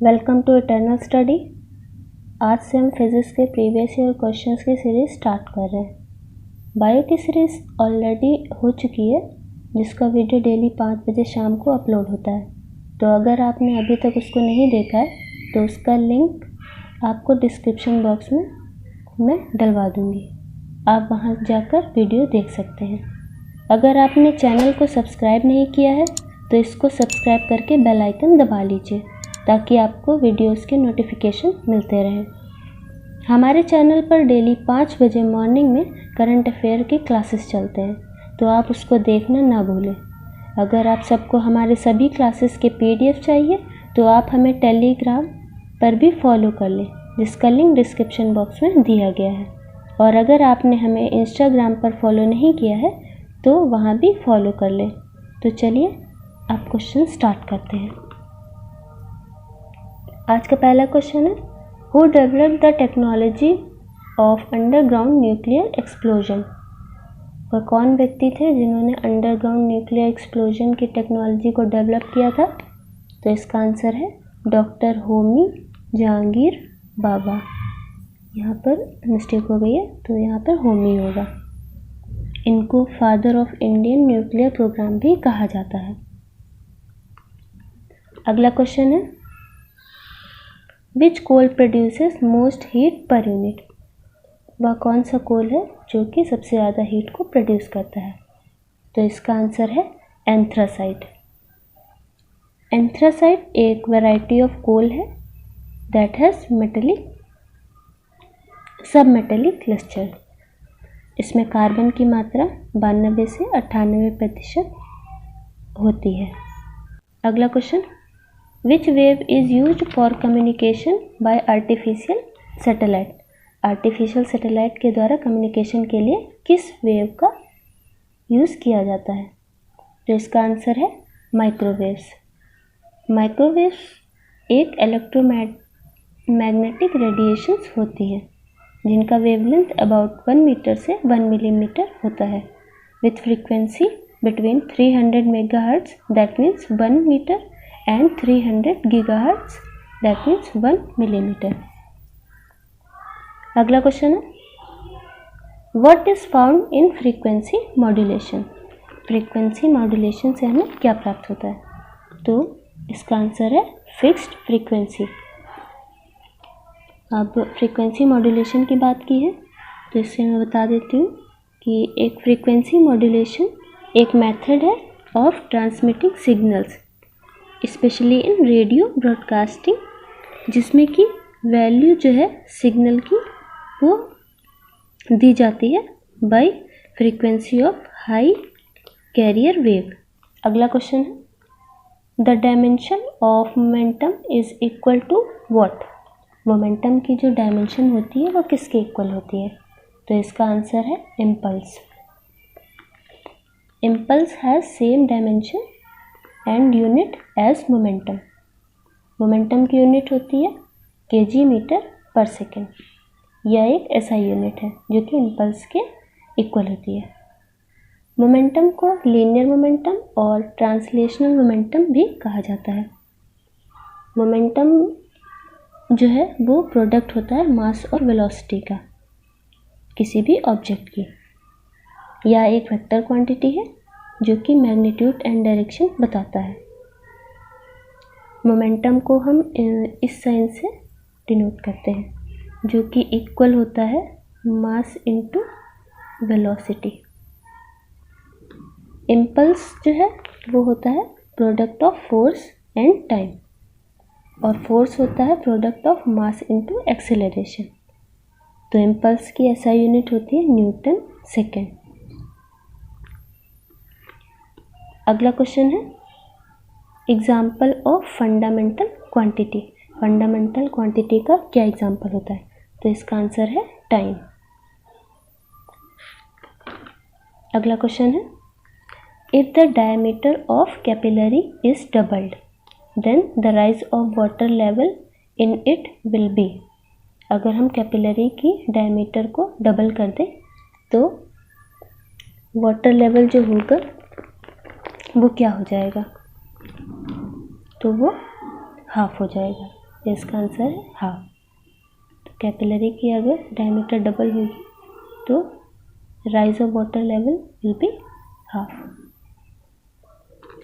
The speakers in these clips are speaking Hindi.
Welcome to eternal study. आज से हम फिजिक्स के प्रीवियस ईयर क्वेश्चंस की सीरीज स्टार्ट कर रहे हैं। बायो की सीरीज ऑलरेडी हो चुकी है, जिसका वीडियो डेली 5 बजे शाम को अपलोड होता है। तो अगर आपने अभी तक उसको नहीं देखा है तो उसका लिंक आपको डिस्क्रिप्शन बॉक्स में मैं डलवा दूँगी, आप वहाँ जाकर वीडियो देख सकते हैं। अगर आपने चैनल को सब्सक्राइब नहीं किया है तो इसको सब्सक्राइब करके बेल आइकन दबा लीजिए ताकि आपको वीडियोस के नोटिफिकेशन मिलते रहें। हमारे चैनल पर डेली 5 बजे मॉर्निंग में करंट अफेयर की क्लासेस चलते हैं, तो आप उसको देखना ना भूलें। अगर आप सबको हमारे सभी क्लासेस के PDF चाहिए तो आप हमें टेलीग्राम पर भी फॉलो कर लें, जिसका लिंक डिस्क्रिप्शन बॉक्स में दिया गया है। और अगर आपने हमें इंस्टाग्राम पर फॉलो नहीं किया है तो वहाँ भी फॉलो कर लें। तो चलिए आप क्वेश्चन स्टार्ट करते हैं। आज का पहला क्वेश्चन है, who developed the technology of underground nuclear explosion. वह कौन व्यक्ति थे जिन्होंने अंडरग्राउंड न्यूक्लियर एक्सप्लोजन की टेक्नोलॉजी को डेवलप किया था? तो इसका आंसर है डॉक्टर होमी जहांगीर बाबा। यहाँ पर मिस्टेक हो गई है, तो यहाँ पर होमी होगा। इनको father of Indian nuclear programme भी कहा जाता है। अगला क्वेश्चन है, which coal produces most heat per unit. वह कौन सा कोल है जो कि सबसे ज़्यादा हीट को प्रोड्यूस करता है? तो इसका आंसर है एंथ्रासाइट। एंथ्रासाइट एक वैरायटी ऑफ कोल है दैट हैज़ मेटेलिक सब मेटेलिक क्लस्टर। इसमें कार्बन की मात्रा 92 से 98% होती है। अगला question, which wave is used for communication bye artificial satellite. Artificial satellite के द्वारा कम्युनिकेशन के लिए किस वेव का यूज़ किया जाता है? तो इसका आंसर है माइक्रोवेव्स। माइक्रोवेव्स एक इलेक्ट्रोमैग्नेटिक रेडिएशंस होती हैं जिनका वेवलेंथ अबाउट 1 मीटर से 1 मिलीमीटर होता है, with frequency between 300 megahertz that means 1 metre and 300 gigahertz that means 1 millimeter. अगला क्वेश्चन है, what is found in frequency modulation। Frequency modulation से हमें क्या प्राप्त होता है? तो इसका आंसर है फिक्स्ड फ्रीक्वेंसी। अब फ्रीक्वेंसी मॉड्यूलेशन की बात की है तो इससे मैं बता देती हूँ कि एक फ्रीक्वेंसी मॉड्यूलेशन एक मेथड है of transmitting signals specially in radio broadcasting, जिसमें कि वैल्यू जो है सिग्नल की वो दी जाती है by frequency of high carrier wave. अगला क्वेश्चन है, the dimension of momentum is equal to what. Momentum की जो डायमेंशन होती है वो किसके इक्वल होती है? तो इसका आंसर है impulse. Impulse has same dimension and unit as momentum. Momentum की यूनिट होती है kg मीटर पर सेकेंड। यह एक ऐसा यूनिट है जो कि इम्पल्स के इक्वल होती है। मोमेंटम को लीनियर मोमेंटम और ट्रांसलेशनल मोमेंटम भी कहा जाता है। मोमेंटम जो है वो प्रोडक्ट होता है मास और वेलोसिटी का, किसी भी ऑब्जेक्ट की। यह एक वेक्टर क्वांटिटी है जो कि मैग्नीट्यूड एंड डायरेक्शन बताता है। मोमेंटम को हम इस साइन से डिनोट करते हैं जो कि इक्वल होता है मास इनटू वेलोसिटी। इम्पल्स जो है वो होता है product of force and time, और फोर्स होता है product of mass into acceleration. तो इम्पल्स की SI यूनिट होती है न्यूटन सेकेंड। अगला क्वेश्चन है, example of fundamental quantity. Fundamental quantity का क्या एग्जाम्पल होता है? तो इसका आंसर है टाइम। अगला क्वेश्चन है, if the diameter of capillary is doubled then the rise of water level in it will be. अगर हम कैपिलरी की डायमीटर को डबल कर दें तो वाटर लेवल जो होगा वो क्या हो जाएगा? तो वो हाफ हो जाएगा। इसका आंसर है हाफ। तो कैपिलरी की अगर डायमीटर डबल होगी तो rise of water level will be half.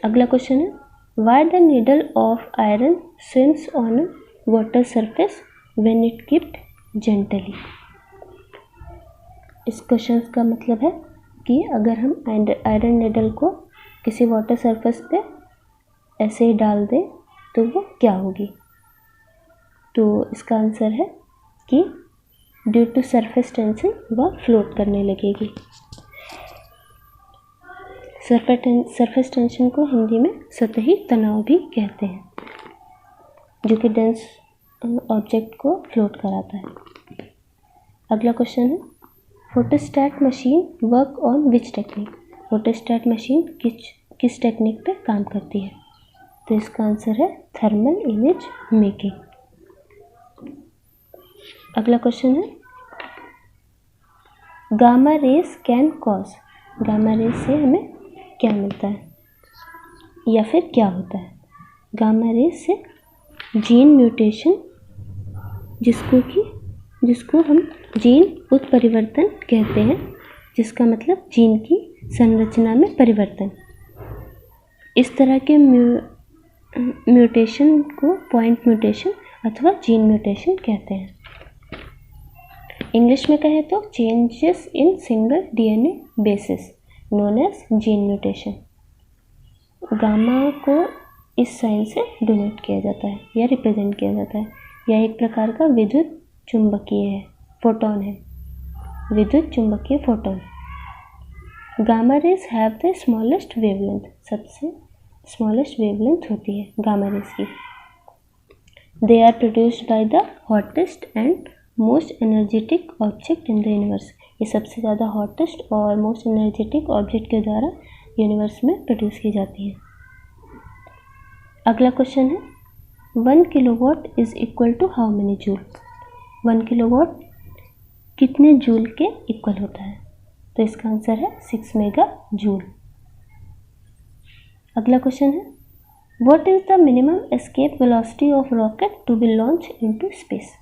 अगला क्वेश्चन है, why the needle of iron swims on a water surface when it keeped gently. इस क्वेश्चन का मतलब है कि अगर हम आयरन नीडल को किसी वाटर सरफेस पे ऐसे ही डाल दें तो वो क्या होगी। तो इसका आंसर है कि ड्यू टू सरफेस टेंशन वह फ्लोट करने लगेगी। सरफेस टेंशन को हिंदी में सतही तनाव भी कहते हैं, जो कि डेंस ऑब्जेक्ट को फ्लोट कराता है। अगला क्वेश्चन है, photostat machine work on which technique. Photostat machine किस टेक्निक पे काम करती है। तो इसका आंसर है थर्मल इमेज मेकिंग। अगला क्वेश्चन है, gamma race can cause. Gamma rays से हमें क्या मिलता है या फिर क्या होता है। गामा रेस से जीन म्यूटेशन, जिसको हम जीन उत्परिवर्तन कहते हैं, जिसका मतलब जीन की संरचना में परिवर्तन। इस तरह के म्यूटेशन को पॉइंट म्यूटेशन अथवा जीन म्यूटेशन कहते हैं। इंग्लिश में कहें तो changes in single DNA bases known as gene mutation. Gamma को इस साइन से डिनोट किया जाता है या रिप्रेजेंट किया जाता है। यह एक प्रकार का विद्युत चुंबकीय है, फोटोन है, विद्युत चुंबकीय photon. Gamma rays have the smallest wavelength, सबसे स्मॉलेस्ट वेवलेंथ होती है गामा रेस की। They are produced by the hottest and most energetic object in the universe. ये सबसे ज़्यादा हॉटेस्ट और मोस्ट एनर्जेटिक ऑब्जेक्ट के द्वारा यूनिवर्स में प्रोड्यूस की जाती है। अगला क्वेश्चन है, 1 kilowatt is equal to how many joule. 1 kilowatt कितने जूल के इक्वल होता है। तो इसका आंसर है 6 मेगा जूल। अगला क्वेश्चन है, what is the minimum escape velocity of rocket to be launch into space.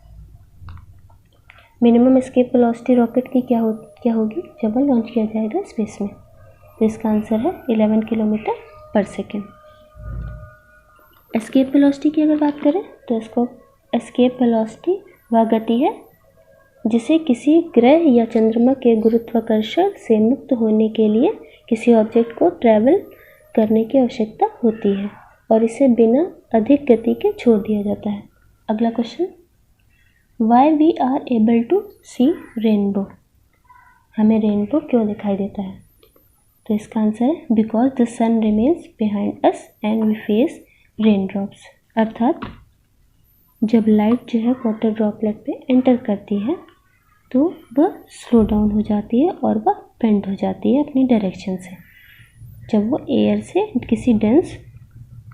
Minimum escape velocity rocket की क्या होगी जब वह लॉन्च किया जाएगा स्पेस में। तो इसका आंसर है 11 किलोमीटर पर सेकेंड। एस्केप वेलोसिटी की अगर बात करें तो इसको एस्केप वेलोसिटी वह गति है जिसे किसी ग्रह या चंद्रमा के गुरुत्वाकर्षण से मुक्त होने के लिए किसी ऑब्जेक्ट को ट्रैवल करने की आवश्यकता होती है और इसे बिना अधिक गति के छोड़ दिया जाता है। अगला question, why we are able to see rainbow. हमें रेनबो क्यों दिखाई देता है। तो इसका आंसर है because the sun remains behind us and we face rain drops. अर्थात जब लाइट जो है वाटर ड्रॉपलेट पे एंटर करती है तो वह स्लो डाउन हो जाती है और वह बेंड हो जाती है अपनी डायरेक्शन से जब वो एयर से किसी डेंस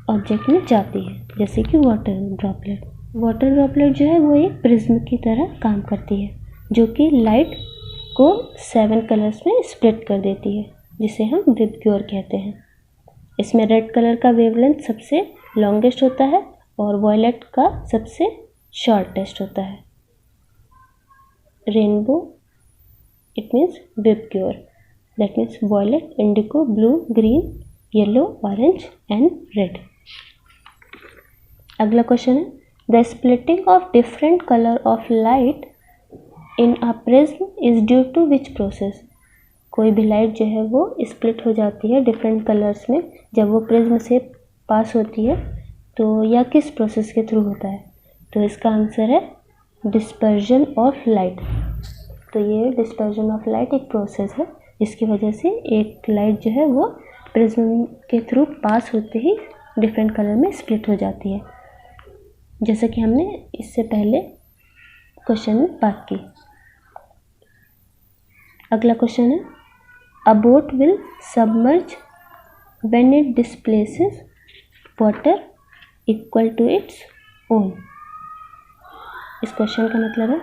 ऑब्जेक्ट में जाती है, जैसे कि वाटर ड्रॉपलेट। वाटर ड्रॉपलेट जो है वो एक प्रिज्म की तरह काम करती है जो कि लाइट को 7 कलर्स में स्प्लिट कर देती है, जिसे हम विबग्योर कहते हैं। इसमें रेड कलर का वेवलेंथ सबसे लॉन्गेस्ट होता है और वॉयलेट का सबसे शॉर्टेस्ट होता है। Rainbow it means VIBGYOR, that means violet, indigo, blue, green, yellow, orange and red. अगला क्वेश्चन है, the splitting of different colour of light in a prism is due to which process. कोई भी लाइट जो है वो स्प्लिट हो जाती है डिफरेंट कलर्स में जब वो प्रिज्म से पास होती है, तो यह किस प्रोसेस के थ्रू होता है। तो इसका आंसर है डिस्पर्जन ऑफ लाइट। तो ये डिस्पर्जन ऑफ लाइट एक प्रोसेस है जिसकी वजह से एक लाइट जो है वो प्रिज्म के थ्रू पास होते ही डिफरेंट कलर में स्प्लिट हो जाती है, जैसा कि हमने इससे पहले क्वेश्चन में बात की। अगला क्वेश्चन है, a boat will submerge when it displaces water equal to its own. इस क्वेश्चन का मतलब है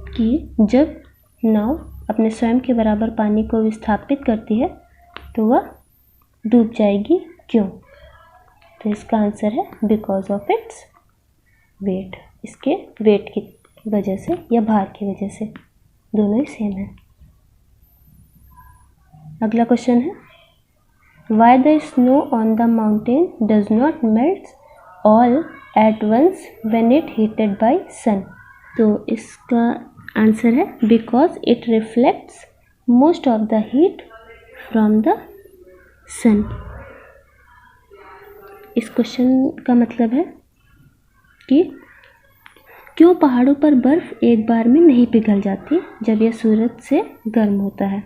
कि जब नाव अपने स्वयं के बराबर पानी को विस्थापित करती है तो वह डूब जाएगी, क्यों। तो इसका आंसर है बिकॉज ऑफ इट्स वेट, इसके वेट की वजह से या भार की वजह से, दोनों ही सेम है। अगला क्वेश्चन है why the snow on the mountain does not melt all at once when it heated by sun. तो इसका आंसर है because it reflects most of the heat from the sun. इस क्वेश्चन का मतलब है कि क्यों पहाड़ों पर बर्फ एक बार में नहीं पिघल जाती जब यह सूरज से गर्म होता है।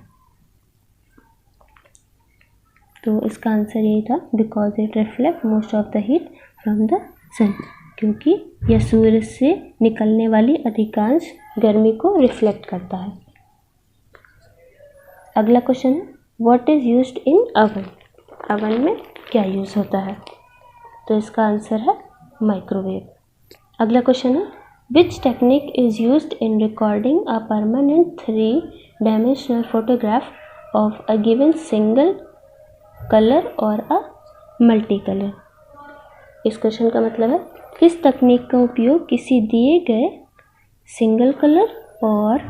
तो इसका आंसर यही था because it reflect most of the heat from the sun, क्योंकि यह सूरज से निकलने वाली अधिकांश गर्मी को रिफ्लेक्ट करता है। अगला क्वेश्चन है what is used in oven. Oven में क्या यूज़ होता है। तो इसका आंसर है माइक्रोवेव। अगला क्वेश्चन है which technique is used in recording a permanent 3-dimensional photograph of a given single colour और अ मल्टी कलर। इस क्वेश्चन का मतलब है किस तकनीक का उपयोग किसी दिए गए सिंगल कलर और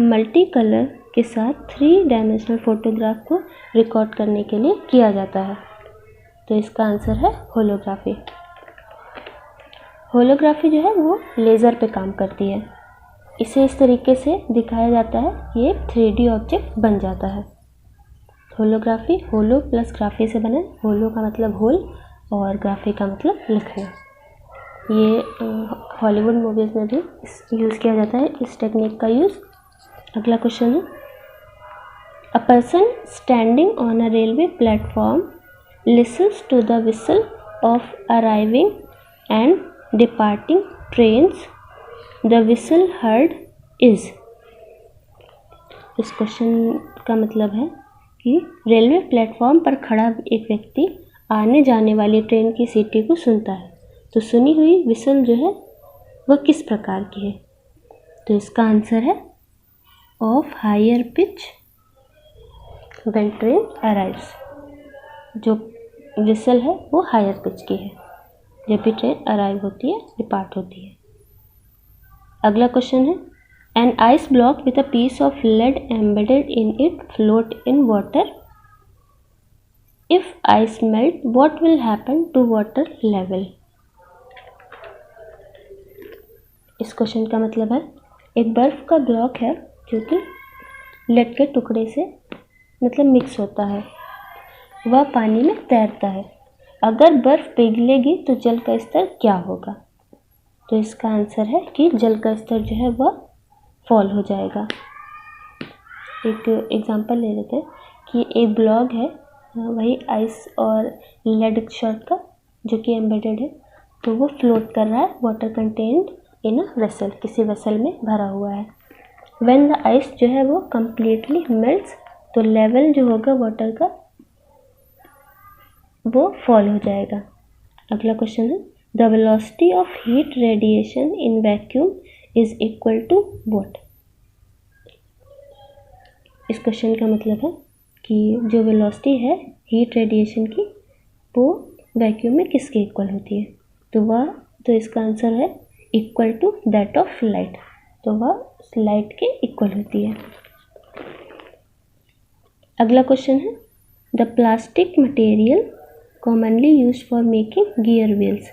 मल्टी कलर के साथ 3-dimensional फोटोग्राफ को रिकॉर्ड करने के लिए किया जाता है। तो इसका आंसर है होलोग्राफी। होलोग्राफी जो है वो लेज़र पे काम करती है। इसे इस तरीके से दिखाया जाता है कि एक 3D ऑब्जेक्ट बन जाता है। होलोग्राफी होलो प्लस ग्राफी से बना, होलो का मतलब होल और ग्राफी का मतलब लिखना। ये हॉलीवुड मूवीज़ में भी यूज़ किया जाता है इस टेक्निक का यूज़। अगला क्वेश्चन है a person standing on a railway platform listens to the whistle of arriving and departing trains, the whistle heard is. इस क्वेश्चन का मतलब है कि रेलवे प्लेटफॉर्म पर खड़ा एक व्यक्ति आने जाने वाली ट्रेन की सीटी को सुनता है, तो सुनी हुई विसल जो है वह किस प्रकार की है। तो इसका आंसर है of higher pitch when train arrives. जो विसल है वो हायर पिच की है जब भी ट्रेन अराइव होती है, डिपार्ट होती है। अगला क्वेश्चन है an ice block with a piece of lead embedded in it float in water. If ice melt, what will happen to water level? इस क्वेश्चन का मतलब है एक बर्फ का ब्लॉक है जो कि लेड के टुकड़े से मतलब मिक्स होता है, वह पानी में तैरता है। अगर बर्फ पिघलेगी तो जल का स्तर क्या होगा। तो इसका आंसर है कि जल का स्तर जो है वह फॉल हो जाएगा। एक एग्जांपल ले लेते हैं कि एक ब्लॉक है वही आइस और लेड शॉट का जो कि एम्बेडेड है, तो वो फ्लोट कर रहा है water content in a vessel, किसी वेसल में भरा हुआ है। व्हेन द आइस जो है वो कम्प्लीटली मेल्ट्स, तो लेवल जो होगा वाटर का वो फॉल हो जाएगा। अगला क्वेश्चन है the velocity of heat radiation in vacuum is equal to what. इस क्वेश्चन का मतलब है कि जो वेलोसिटी है हीट रेडिएशन की वो वैक्यूम में किसके इक्वल होती है। तो इसका आंसर है equal to that of light. तो वह लाइट के इक्वल होती है। अगला क्वेश्चन है the plastic material commonly used for making gear wheels.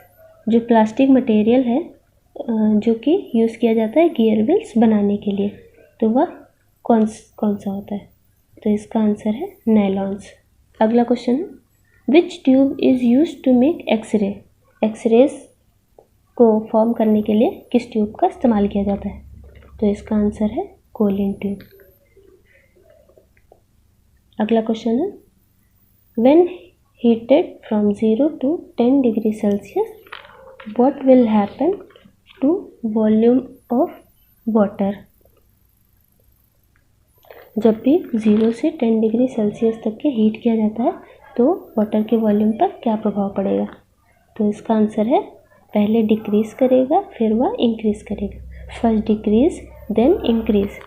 जो प्लास्टिक मटेरियल है जो कि यूज़ किया जाता है गियर व्हील्स बनाने के लिए, तो वह कौन सा होता है। तो इसका आंसर है नायलॉन्स। अगला क्वेश्चन है which tube is used to make x-ray. X-rays को फॉर्म करने के लिए किस ट्यूब का इस्तेमाल किया जाता है। तो इसका आंसर है कोलिन ट्यूब। अगला क्वेश्चन है when heated from 0 to 10 degree Celsius what will happen to volume of water। जब भी 0 से 10 डिग्री सेल्सियस तक के हीट किया जाता है तो वाटर के वॉल्यूम पर क्या प्रभाव पड़ेगा। तो इसका आंसर है पहले डिक्रीज करेगा फिर वह इंक्रीज करेगा, फर्स्ट डिक्रीज देन इंक्रीज।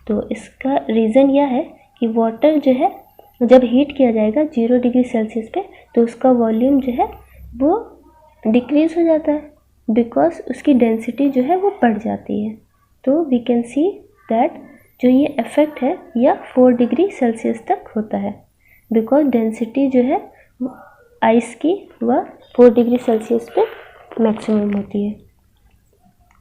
तो इसका रीज़न यह है कि वाटर जो है जब हीट किया जाएगा 0 डिग्री सेल्सियस पे तो उसका वॉल्यूम जो है वो डिक्रीज हो जाता है, बिकॉज उसकी डेंसिटी जो है वो बढ़ जाती है। तो वी कैन सी दैट जो ये इफेक्ट है यह 4 डिग्री सेल्सियस तक होता है, बिकॉज डेंसिटी जो है आइस की वह 4 डिग्री सेल्सियस पे मैक्सिमम होती है।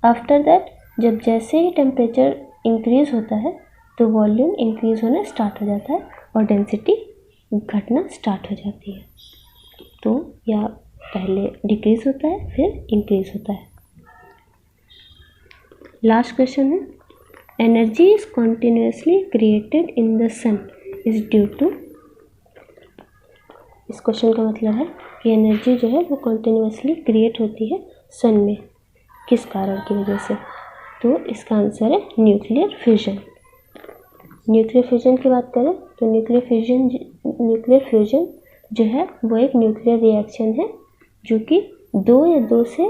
आफ्टर दैट जब जैसे ही टेम्परेचर इंक्रीज होता है तो वॉल्यूम इंक्रीज होना स्टार्ट हो जाता है और डेंसिटी घटना स्टार्ट हो जाती है। तो यह पहले डिक्रीज होता है फिर इंक्रीज होता है। लास्ट क्वेश्चन है, energy is continuously created in the sun is due to. इस क्वेश्चन का मतलब है कि एनर्जी जो है वो कॉन्टिन्यूसली क्रिएट होती है सन में, किस कारण की वजह से। तो इसका आंसर है न्यूक्लियर फ्यूजन। न्यूक्लियर फ्यूजन की बात करें तो न्यूक्लियर फ्यूजन जो है वो एक न्यूक्लियर रिएक्शन है जो कि 2 या 2 से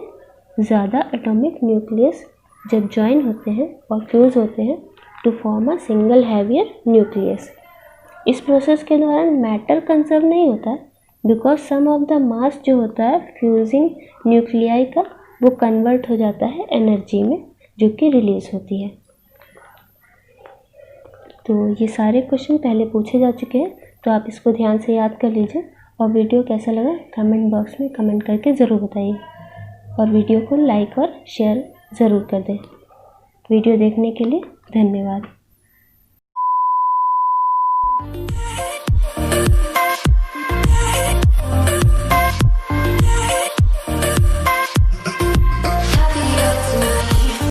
ज़्यादा एटॉमिक न्यूक्लियस जब ज्वाइन होते हैं और फ्यूज होते हैं to form a single heavier nucleus. इस प्रोसेस के दौरान मैटर कंजर्व नहीं होता because some of the mass जो होता है फ्यूजिंग न्यूक्लियाई का वो कन्वर्ट हो जाता है एनर्जी में जो कि रिलीज होती है। तो ये सारे क्वेश्चन पहले पूछे जा चुके हैं, तो आप इसको ध्यान से याद कर लीजिए और वीडियो कैसा लगा कमेंट बॉक्स में कमेंट करके ज़रूर बताइए और वीडियो को लाइक और शेयर ज़रूर कर दें। वीडियो देखने के लिए धन्यवाद।